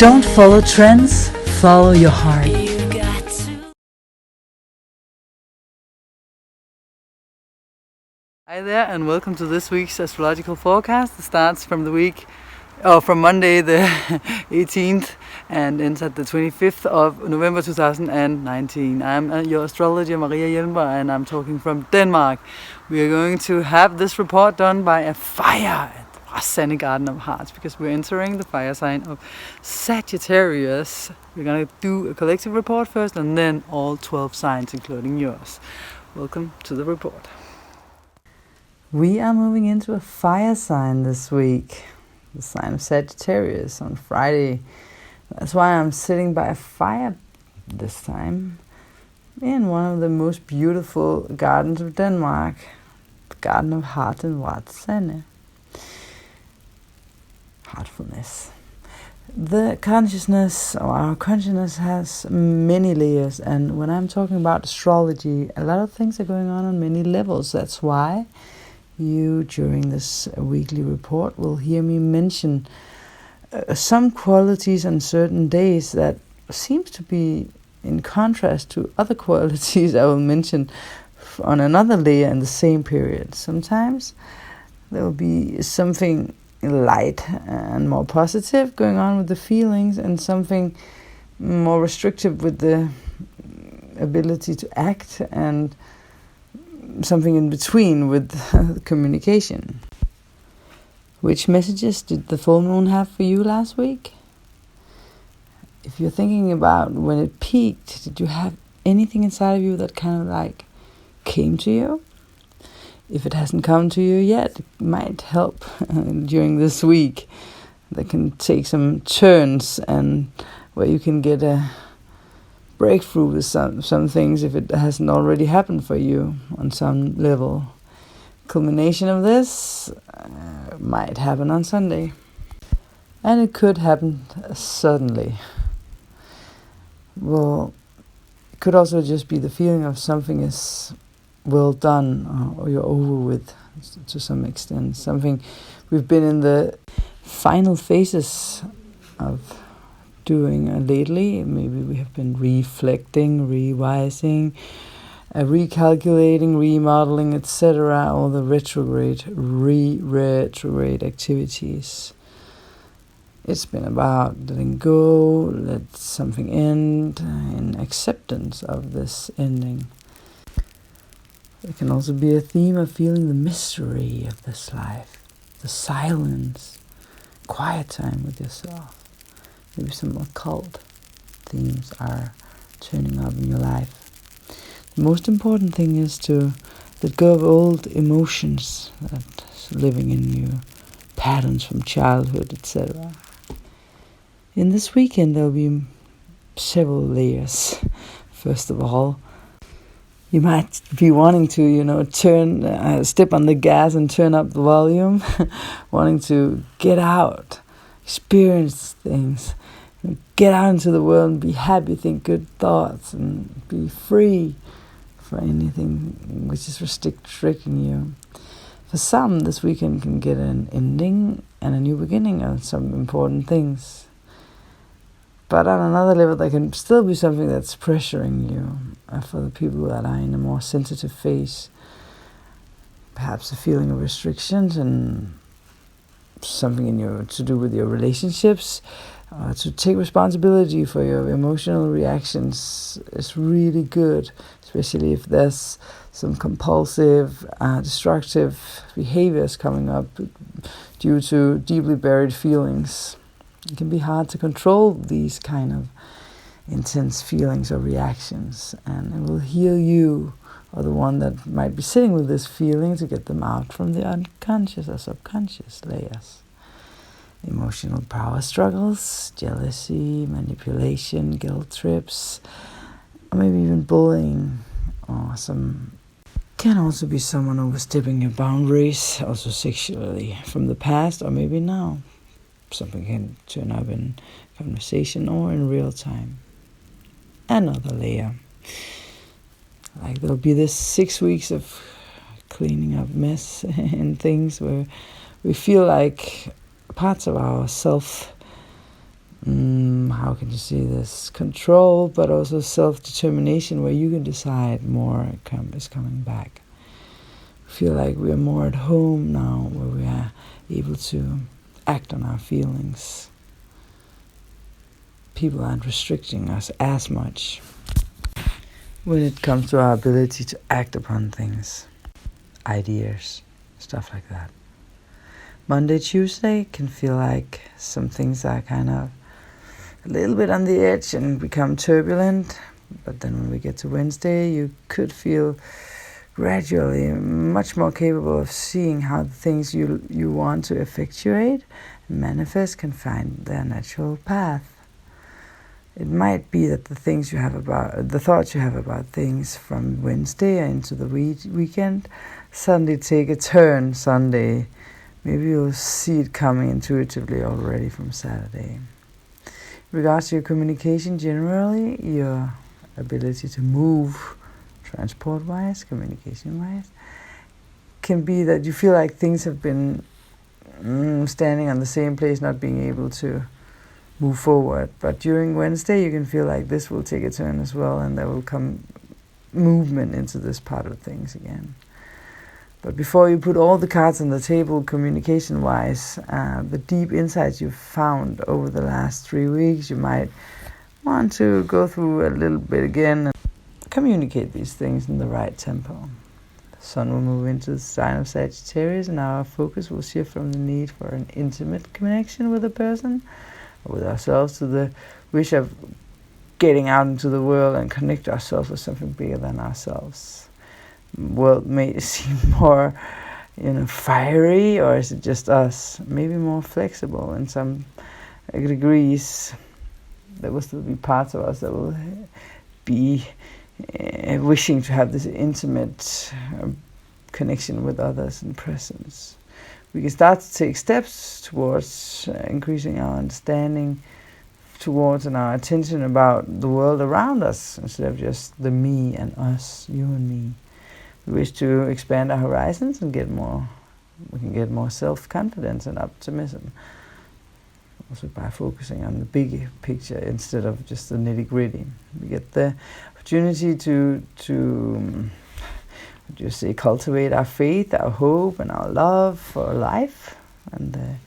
Don't follow trends, follow your heart. Hi there, and welcome to this week's astrological forecast. It starts from from Monday the 18th and ends at the 25th of November 2019. I'm your astrologer Maria Hjelmborg, and I'm talking from Denmark. We are going to have this report done by a fire at the Garden of Hearts, because we're entering the fire sign of Sagittarius. We're going to do a collective report first, and then all 12 signs, including yours. Welcome to the report. We are moving into a fire sign this week, the sign of Sagittarius, on Friday. That's why I'm sitting by a fire this time in one of the most beautiful gardens of Denmark, the Garden of Heart in Heartfulness. The consciousness, or our consciousness, has many layers, and when I'm talking about astrology, a lot of things are going on many levels. That's why you, during this weekly report, will hear me mention some qualities on certain days that seems to be in contrast to other qualities I will mention on another layer in the same period. Sometimes there will be something light and more positive going on with the feelings, and something more restrictive with the ability to act, and something in between with communication. Which messages did the full moon have for you last week? If you're thinking about when it peaked, did you have anything inside of you that kind of like came to you? If it hasn't come to you yet, it might help during this week. That can take some turns, and where you can get a breakthrough with some things if it hasn't already happened for you on some level. Culmination of this might happen on Sunday, and it could happen suddenly. Well, it could also just be the feeling of something is well done, or you're over with to some extent. Something we've been in the final phases of doing lately. Maybe we have been reflecting, revising, recalculating, remodeling, etc. All the retrograde activities. It's been about letting go, let something end, in acceptance of this ending. It can also be a theme of feeling the mystery of this life, the silence, quiet time with yourself. Maybe some occult themes are turning up in your life. The most important thing is to let go of old emotions that's living in you, patterns from childhood, etc. In this weekend, there will be several layers. First of all, you might be wanting to, step on the gas and turn up the volume, wanting to get out, experience things, get out into the world and be happy, think good thoughts, and be free for anything which is restricting you. For some, this weekend can get an ending and a new beginning of some important things. But on another level, there can still be something that's pressuring you. For the people that are in a more sensitive phase, perhaps a feeling of restrictions and something to do with your relationships. To take responsibility for your emotional reactions is really good, especially if there's some compulsive, destructive behaviors coming up due to deeply buried feelings. It can be hard to control these kind of intense feelings or reactions, and it will heal you, or the one that might be sitting with this feeling, to get them out from the unconscious or subconscious layers. Emotional power struggles, jealousy, manipulation, guilt trips, or maybe even bullying, or can also be someone overstepping your boundaries, also sexually, from the past or maybe now. Something can turn up in conversation or in real time. Another layer. Like there'll be this 6 weeks of cleaning up mess and things where we feel like parts of our self how can you see this? Control, but also self-determination, where you can decide more is coming back. Feel like we are more at home now, where we are able to act on our feelings. People aren't restricting us as much when it comes to our ability to act upon things, ideas, stuff like that. Monday, Tuesday can feel like some things are kind of a little bit on the edge and become turbulent. But then when we get to Wednesday, you could feel gradually much more capable of seeing how the things you want to effectuate and manifest can find their natural path. It might be that the thoughts you have about things from Wednesday into the weekend suddenly take a turn Sunday. Maybe you'll see it coming intuitively already from Saturday. In regards to your communication generally, your ability to move transport-wise, communication-wise, can be that you feel like things have been standing on the same place, not being able to move forward. But during Wednesday, you can feel like this will take a turn as well, and there will come movement into this part of things again. But before you put all the cards on the table, communication-wise, the deep insights you've found over the last 3 weeks, you might want to go through a little bit again and communicate these things in the right tempo. The sun will move into the sign of Sagittarius, and our focus will shift from the need for an intimate connection with a person or with ourselves to the wish of getting out into the world and connect ourselves with something bigger than ourselves. World may seem more, fiery, or is it just us? Maybe more flexible in some degrees. There will still be parts of us that will be wishing to have this intimate connection with others and presence. We can start to take steps towards increasing our understanding towards and our attention about the world around us, instead of just the me and us, you and me. We wish to expand our horizons and we can get more self-confidence and optimism. Also by focusing on the big picture instead of just the nitty-gritty. We get the opportunity to cultivate our faith, our hope, and our love for life, and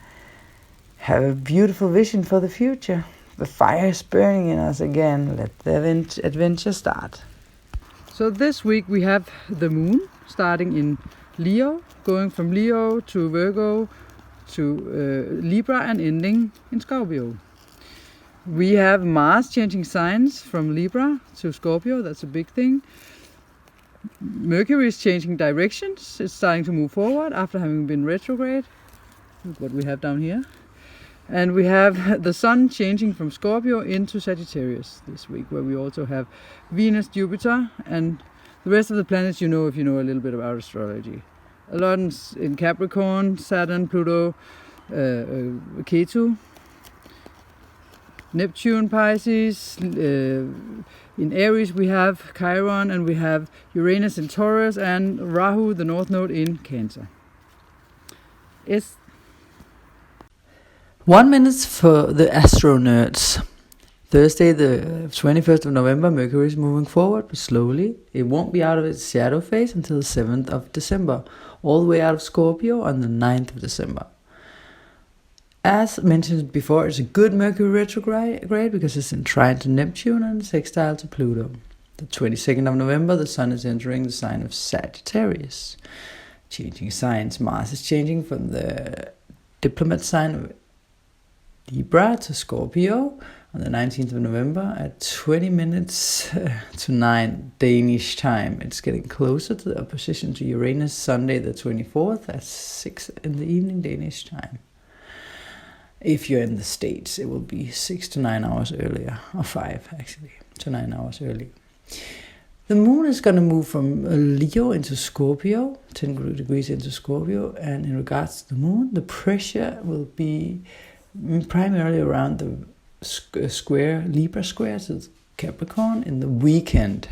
have a beautiful vision for the future. The fire is burning in us again. Let the adventure start. So this week we have the moon starting in Leo, going from Leo to Virgo to Libra and ending in Scorpio. We have Mars changing signs from Libra to Scorpio. That's a big thing. Mercury is changing directions. It's starting to move forward after having been retrograde. Look what we have down here. And we have the sun changing from Scorpio into Sagittarius this week, where we also have Venus, Jupiter, and the rest of the planets if you know a little bit about astrology. A lot in Capricorn, Saturn, Pluto, Ketu, Neptune, Pisces. In Aries we have Chiron, and we have Uranus in Taurus, and Rahu, the North Node, in Cancer. 1 minute for the astro nerds. Thursday, the 21st of November, Mercury is moving forward, but slowly. It won't be out of its shadow phase until the 7th of December, all the way out of Scorpio on the 9th of December. As mentioned before, it's a good Mercury retrograde because it's in trine to Neptune and sextile to Pluto. The 22nd of November, the sun is entering the sign of Sagittarius. Changing signs, Mars is changing from the diplomat sign of Libra to Scorpio on the 19th of November at 20 minutes to 9 Danish time. It's getting closer to the opposition to Uranus Sunday the 24th at 6 in the evening Danish time. If you're in the States, it will be 6 to 9 hours earlier, or 5 actually, to 9 hours earlier. The moon is going to move from Leo into Scorpio, 10 degrees into Scorpio, and in regards to the moon, the pressure will be primarily around the Libra square to Capricorn in the weekend.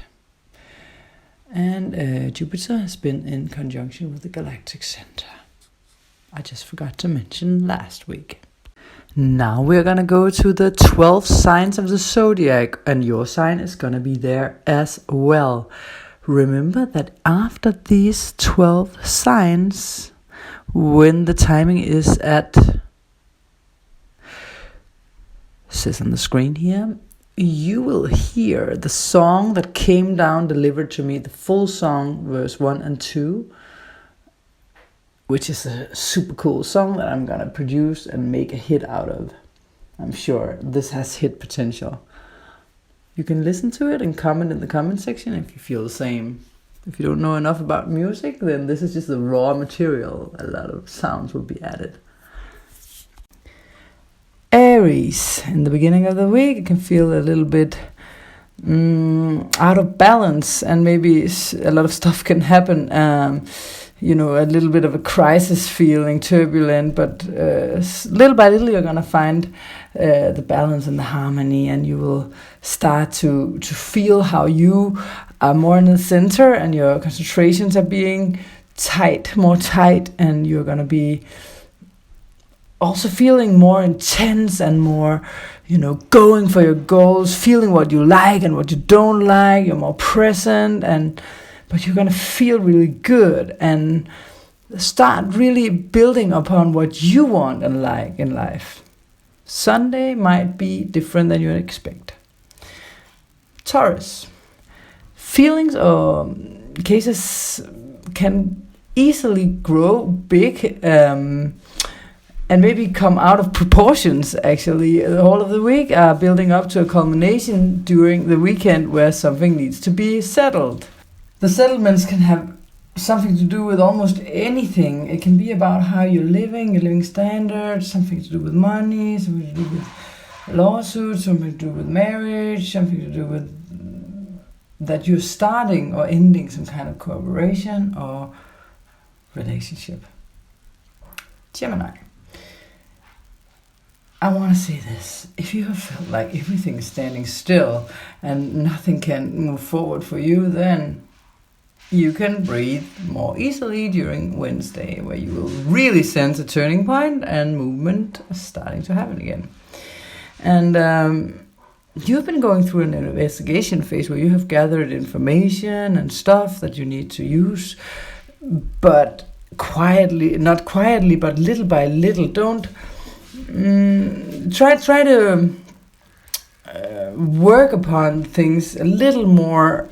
And Jupiter has been in conjunction with the galactic center. I just forgot to mention last week. Now we're gonna go to the 12 signs of the zodiac, and your sign is gonna be there as well. Remember that after these 12 signs, when the timing is at, says on the screen here, you will hear the song that came down delivered to me, the full song, verse 1 and 2, which is a super cool song that I'm gonna produce and make a hit out of. I'm sure this has hit potential. You can listen to it and comment in the comment section if you feel the same. If you don't know enough about music, then this is just the raw material. A lot of sounds will be added. Aries, in the beginning of the week, you can feel a little bit out of balance, and maybe a lot of stuff can happen. A little bit of a crisis feeling, turbulent, but little by little you're going to find the balance and the harmony, and you will start to feel how you are more in the center and your concentrations are being more tight, and you're going to be also feeling more intense and more, going for your goals, feeling what you like and what you don't like. You're more present, but you're going to feel really good and start really building upon what you want and like in life. Sunday might be different than you expect. Taurus, feelings or cases can easily grow big and maybe come out of proportions, actually. All of the week are building up to a culmination during the weekend where something needs to be settled. The settlements can have something to do with almost anything. It can be about how you're living, your living standards, something to do with money, something to do with lawsuits, something to do with marriage, something to do with that you're starting or ending some kind of cooperation or relationship. Gemini, I want to say this. If you have felt like everything is standing still and nothing can move forward for you, then you can breathe more easily during Wednesday, where you will really sense a turning point and movement starting to happen again. And you've been going through an investigation phase where you have gathered information and stuff that you need to use, but not quietly, but little by little. Don't try to work upon things a little more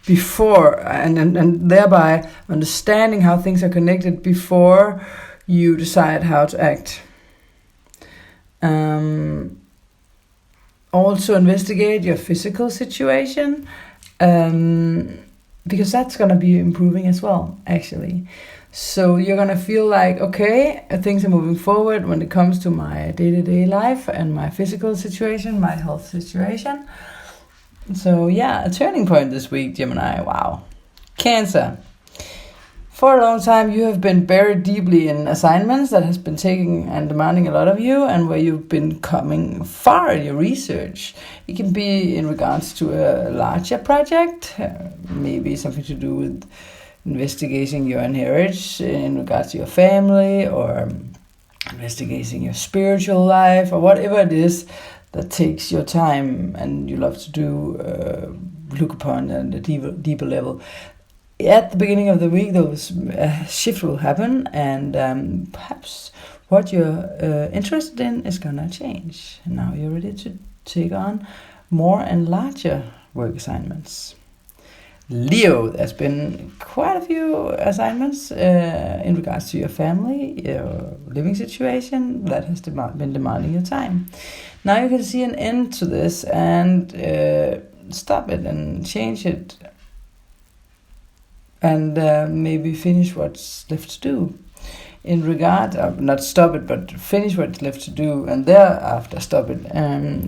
before, and thereby understanding how things are connected before you decide how to act. Also investigate your physical situation, because that's going to be improving as well, actually. So you're going to feel like, okay, things are moving forward when it comes to my day-to-day life and my physical situation, my health situation. So yeah, a turning point this week, Gemini. Wow. Cancer. For a long time, you have been buried deeply in assignments that has been taking and demanding a lot of you, and where you've been coming far in your research. It can be in regards to a larger project, maybe something to do with investigating your inheritance in regards to your family, or investigating your spiritual life, or whatever it is that takes your time and you love to do, look upon at a deeper level. At the beginning of the week, a shift will happen, and perhaps what you're interested in is going to change. And now you're ready to take on more and larger work assignments. Leo, there's been quite a few assignments in regards to your family, your living situation that has been demanding your time. Now you can see an end to this and stop it and change it, and maybe finish what's left to do. In regard, not stop it, but finish what's left to do, and thereafter stop it.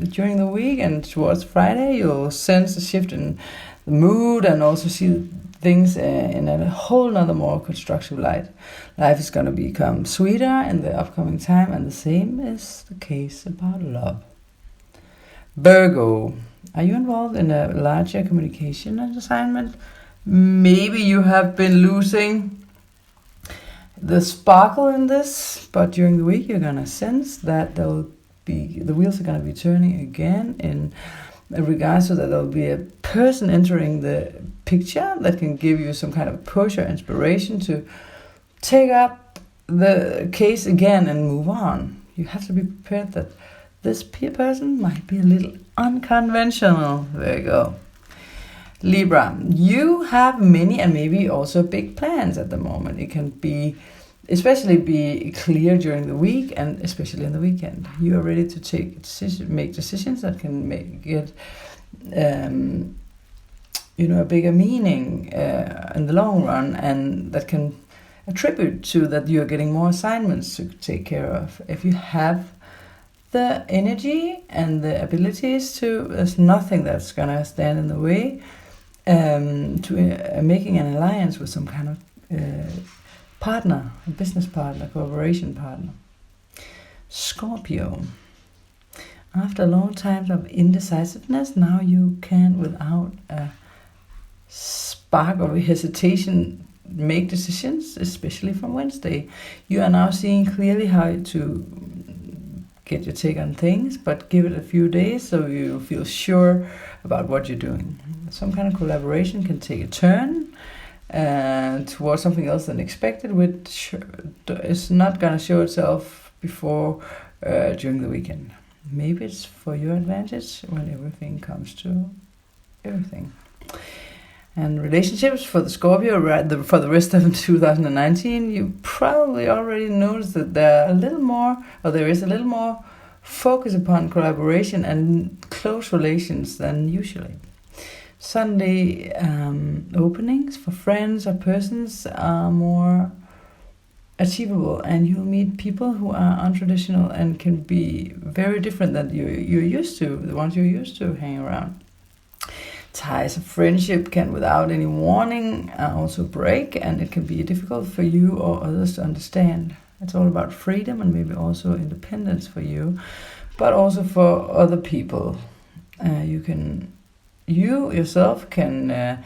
During the week and towards Friday, you'll sense a shift in the mood and also see things in a whole nother more constructive light. Life is going to become sweeter in the upcoming time, and the same is the case about love. Virgo, are you involved in a larger communication assignment? Maybe you have been losing the sparkle in this, but during the week you're going to sense that there will the wheels are going to be turning again in regards to that there'll be a person entering the picture that can give you some kind of push or inspiration to take up the case again and move on. You have to be prepared that this person might be a little unconventional. There you go. Libra, you have many and maybe also big plans at the moment. It can especially be clear during the week and especially in the weekend. You are ready to make decisions that can make it, a bigger meaning in the long run, and that can attribute to that you are getting more assignments to take care of. If you have the energy and the abilities to, there's nothing that's gonna stand in the way to making an alliance with some kind of partner, a business partner, cooperation partner. Scorpio. After a long time of indecisiveness, now you can, without a spark of hesitation, make decisions, especially from Wednesday. You are now seeing clearly how to get your take on things, but give it a few days so you feel sure about what you're doing. Some kind of collaboration can take a turn towards something else than expected, which is not going to show itself before during the weekend. Maybe it's for your advantage when everything comes to everything. And relationships for the Scorpio for the rest of 2019, you probably already noticed that there is a little more focus upon collaboration and close relations than usually. Sunday openings for friends or persons are more achievable, and you'll meet people who are untraditional and can be very different than you're used to, the ones you're used to hang around. Ties of friendship can, without any warning, also break, and it can be difficult for you or others to understand. It's all about freedom and maybe also independence for you, but also for other people. You yourself can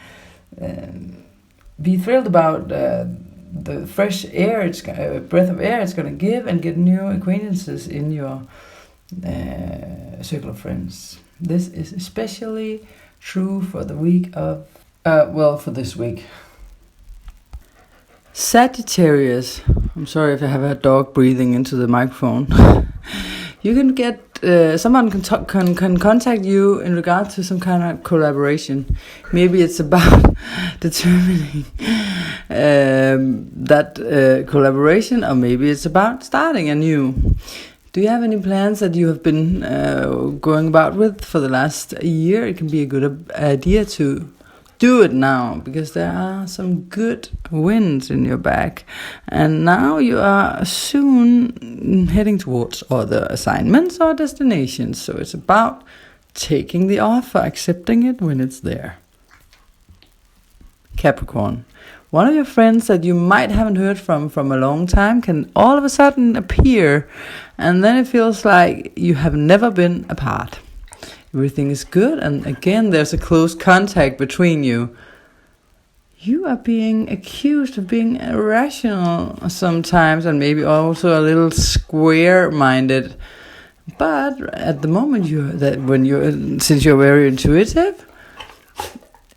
be thrilled about the fresh air, breath of air it's going to give, and get new acquaintances in your circle of friends. This is especially true for the week of, for this week. Sagittarius. I'm sorry if I have a dog breathing into the microphone. You can get, someone can contact you in regard to some kind of collaboration. Maybe it's about determining that collaboration, or maybe it's about starting anew. Do you have any plans that you have been going about with for the last year? It can be a good idea to do it now, because there are some good winds in your back. And now you are soon heading towards other assignments or destinations. So it's about taking the offer, accepting it when it's there. Capricorn. One of your friends that you might haven't heard from a long time can all of a sudden appear, and then it feels like you have never been apart. Everything is good, and again there's a close contact between you. You are being accused of being irrational sometimes, and maybe also a little square-minded. But at the moment since you're very intuitive,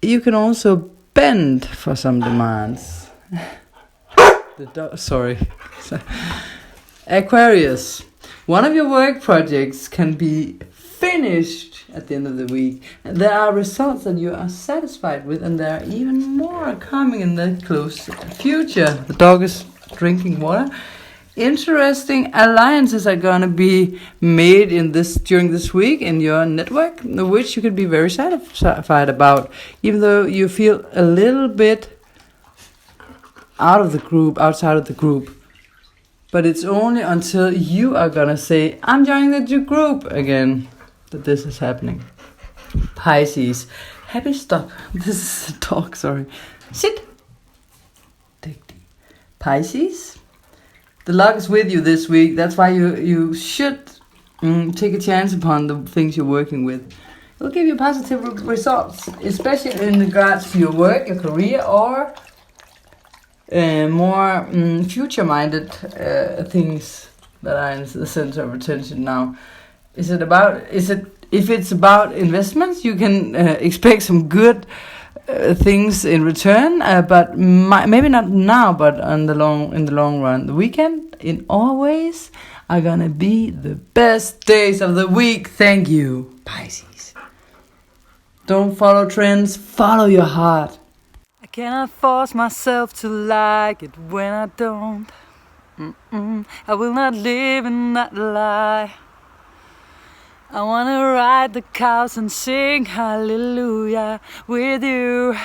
you can also bend for some demands. Aquarius. One of your work projects can be finished at the end of the week. And there are results that you are satisfied with, and there are even more coming in the close future. The dog is drinking water. Interesting alliances are going to be made during this week in your network, which you can be very satisfied about, even though you feel a little bit outside of the group. But it's only until you are going to say, I'm joining the group again, that this is happening. Pisces. Happy stop. This is a dog, sorry. Sit. Take deep. Pisces. The luck is with you this week. That's why you should take a chance upon the things you're working with. It'll give you positive results, especially in regards to your work, your career, or more future-minded things that are in the center of attention now. If it's about investments, you can expect some good things in return, but maybe not now, but in the long run. The weekend in always are gonna be the best days of the week. Thank you, Pisces. Don't follow trends, follow your heart. I cannot force myself to like it when I don't. I will not live in that lie. I wanna ride the cows and sing hallelujah with you,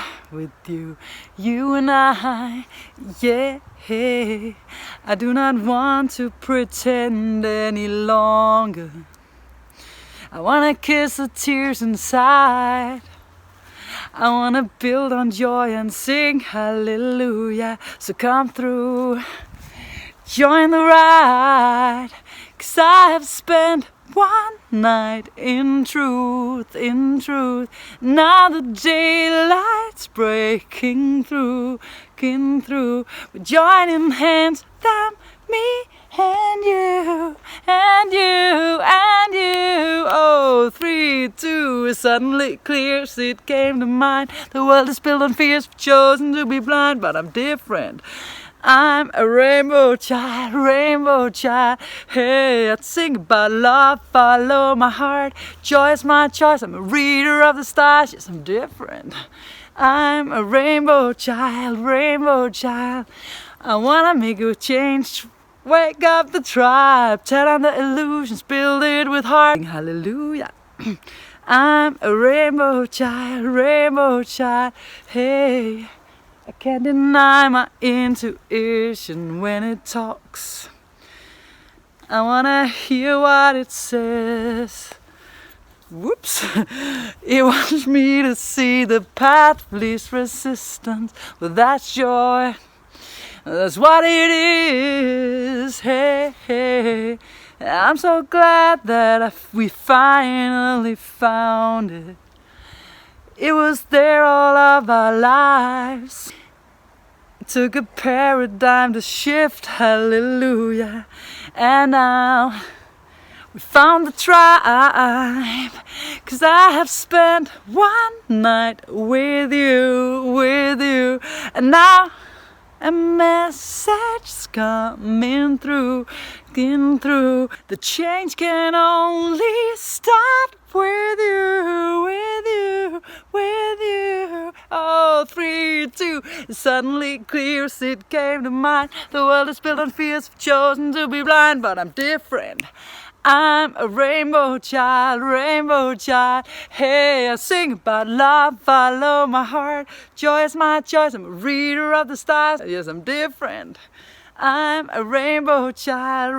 you and I, yeah. I do not want to pretend any longer. I wanna kiss the tears inside. I wanna build on joy and sing hallelujah. So come through, join the ride, 'cause I have spent one night in truth. Now the daylight's breaking through. We're joining hands, them, me, and you. Oh, 3, 2, it suddenly clears, it came to mind. The world is built on fears, we've chosen to be blind, but I'm different. I'm a rainbow child. Hey, I sing about love, follow my heart. Joy is my choice, I'm a reader of the stars. Yes, I'm different. I'm a rainbow child. I wanna make a change, wake up the tribe, tear down the illusions, build it with heart. Hallelujah. I'm a rainbow child. Hey, I can't deny my intuition when it talks. I wanna hear what it says. Whoops. It wants me to see the path of least resistance. Well, that's joy. That's what it is. Hey. I'm so glad that we finally found it. It was there all of our lives. It took a paradigm to shift, hallelujah. And now we found the tribe, 'cause I have spent one night with you. And now a message's coming through. The change can only start with you. Oh, 3, 2, it suddenly clears, it came to mind. The world is built on fears, we've chosen to be blind, but I'm different. I'm a rainbow child. Hey, I sing about love, follow my heart. Joy is my choice, I'm a reader of the stars. Yes, I'm different. I'm a rainbow child.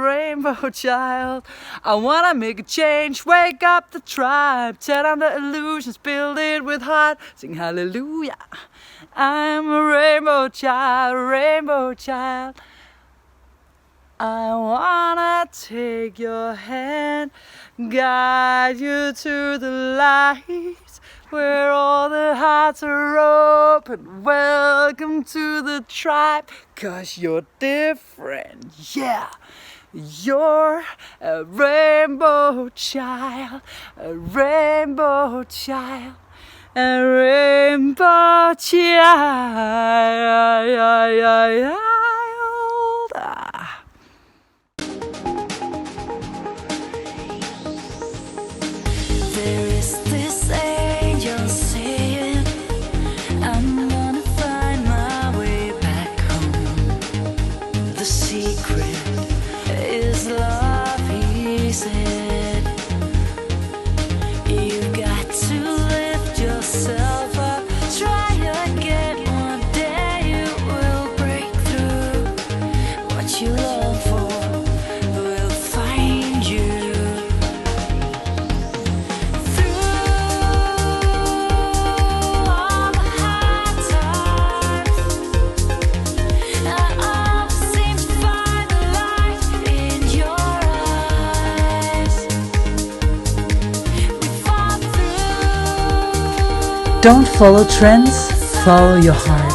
I wanna make a change, wake up the tribe, tear down the illusions, build it with heart, sing hallelujah. I'm a rainbow child. I wanna take your hand, guide you to the light, where all the hearts are open. Welcome to the tribe, 'cause you're different, yeah. You're a rainbow child, a rainbow child, a rainbow child. There is this angel saying, I'm gonna find my way back home. The secret is love, he said. You've got to lift yourself up, try again. One day you will break through. What you long for will find you. Don't follow trends, follow your heart.